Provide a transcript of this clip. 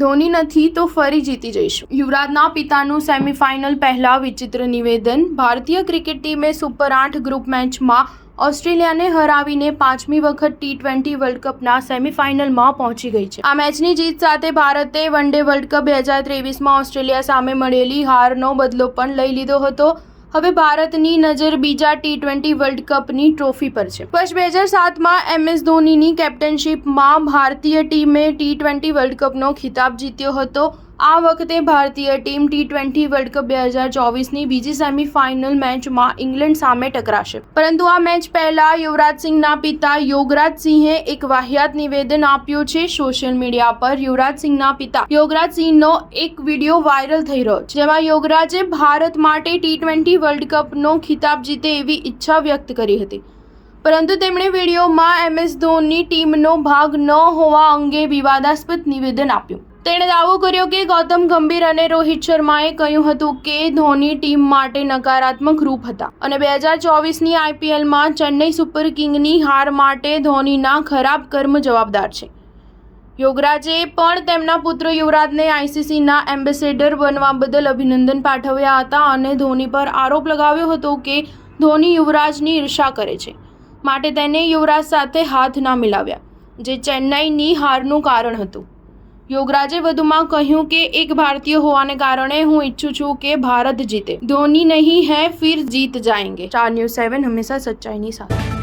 ધોની નથી તો ફરી જીતી જઈશું. યુવરાજના પિતાનું સેમીફાઇનલ પહેલા વિચિત્ર નિવેદન. ભારતીય ક્રિકેટ ટીમે સુપર 8 ગ્રુપ મેચમાં ઓસ્ટ્રેલિયાને હરાવીને 5મી વખત T20 વર્લ્ડ કપના સેમીફાઇનલમાં પહોંચી ગઈ છે. આ મેચની જીત સાથે ભારતે વન ડે વર્લ્ડ કપ 2023માં ઓસ્ટ્રેલિયા સામે મળેલી હારનો બદલો પણ લઈ લીધો હતો. હવે ભારતની નજર બીજા T20 વર્લ્ડ કપની ટ્રોફી પર છે. વર્ષ 2007માં MS ધોનીની કેપ્ટનશીપમાં ભારતીય ટીમે T20 વર્લ્ડ કપનો ખિતાબ જીત્યો હતો. આ વખતે ભારતીય ટીમ T20 વર્લ્ડ કપ 2024ની બીજી સેમીફાઇનલ મેચમાં ઇંગ્લેન્ડ સામે ટકરાશે. પરંતુ આ મેચ પહેલા યુવરાજ સિંહના પિતા યોગરાજ સિંહે એક વાહિયાત નિવેદન આપ્યું છે. સોશિયલ મીડિયા પર યુવરાજ સિંહના પિતા યોગરાજ સિંહનો એક વિડીયો વાયરલ થઈ રહ્યો છે, જેમાં યુવરાજે ભારત માટે T20 વર્લ્ડ કપનો ખિતાબ જીતે એવી ઈચ્છા વ્યક્ત કરી હતી. પરંતુ તેમણે વિડીયોમાં MS ધોની ટીમનો ભાગ ન હોવા અંગે વિવાદાસ્પદ નિવેદન આપ્યું. તેણે દાવો કર્યો કે ગૌતમ ગંભીર અને રોહિત શર્માએ કહ્યું હતું કે ધોની ટીમ માટે નકારાત્મક રૂપ હતા અને 2024ની IPLમાં ચેન્નઈ સુપર કિંગની હાર માટે ધોનીના ખરાબ કર્મ જવાબદાર છે. યોગરાજે પણ તેમના પુત્ર યુવરાજને ICCના એમ્બેસેડર બનવા બદલ અભિનંદન પાઠવ્યા હતા અને ધોની પર આરોપ લગાવ્યો હતો કે ધોની યુવરાજની ઈર્ષા કરે છે, માટે તેને યુવરાજ સાથે હાથ ના મિલાવ્યા, જે ચેન્નઈની હારનું કારણ હતું. યોગરાજે વધુમાં કહ્યું કે એક ભારતીય હોવાને કારણે હું ઈચ્છું છું કે ભારત જીતે. ધોની નહીં હૈ ફિર જીત જાएंगे. 4 News 7 હંમેશા સચ્ચાઈની સાથે.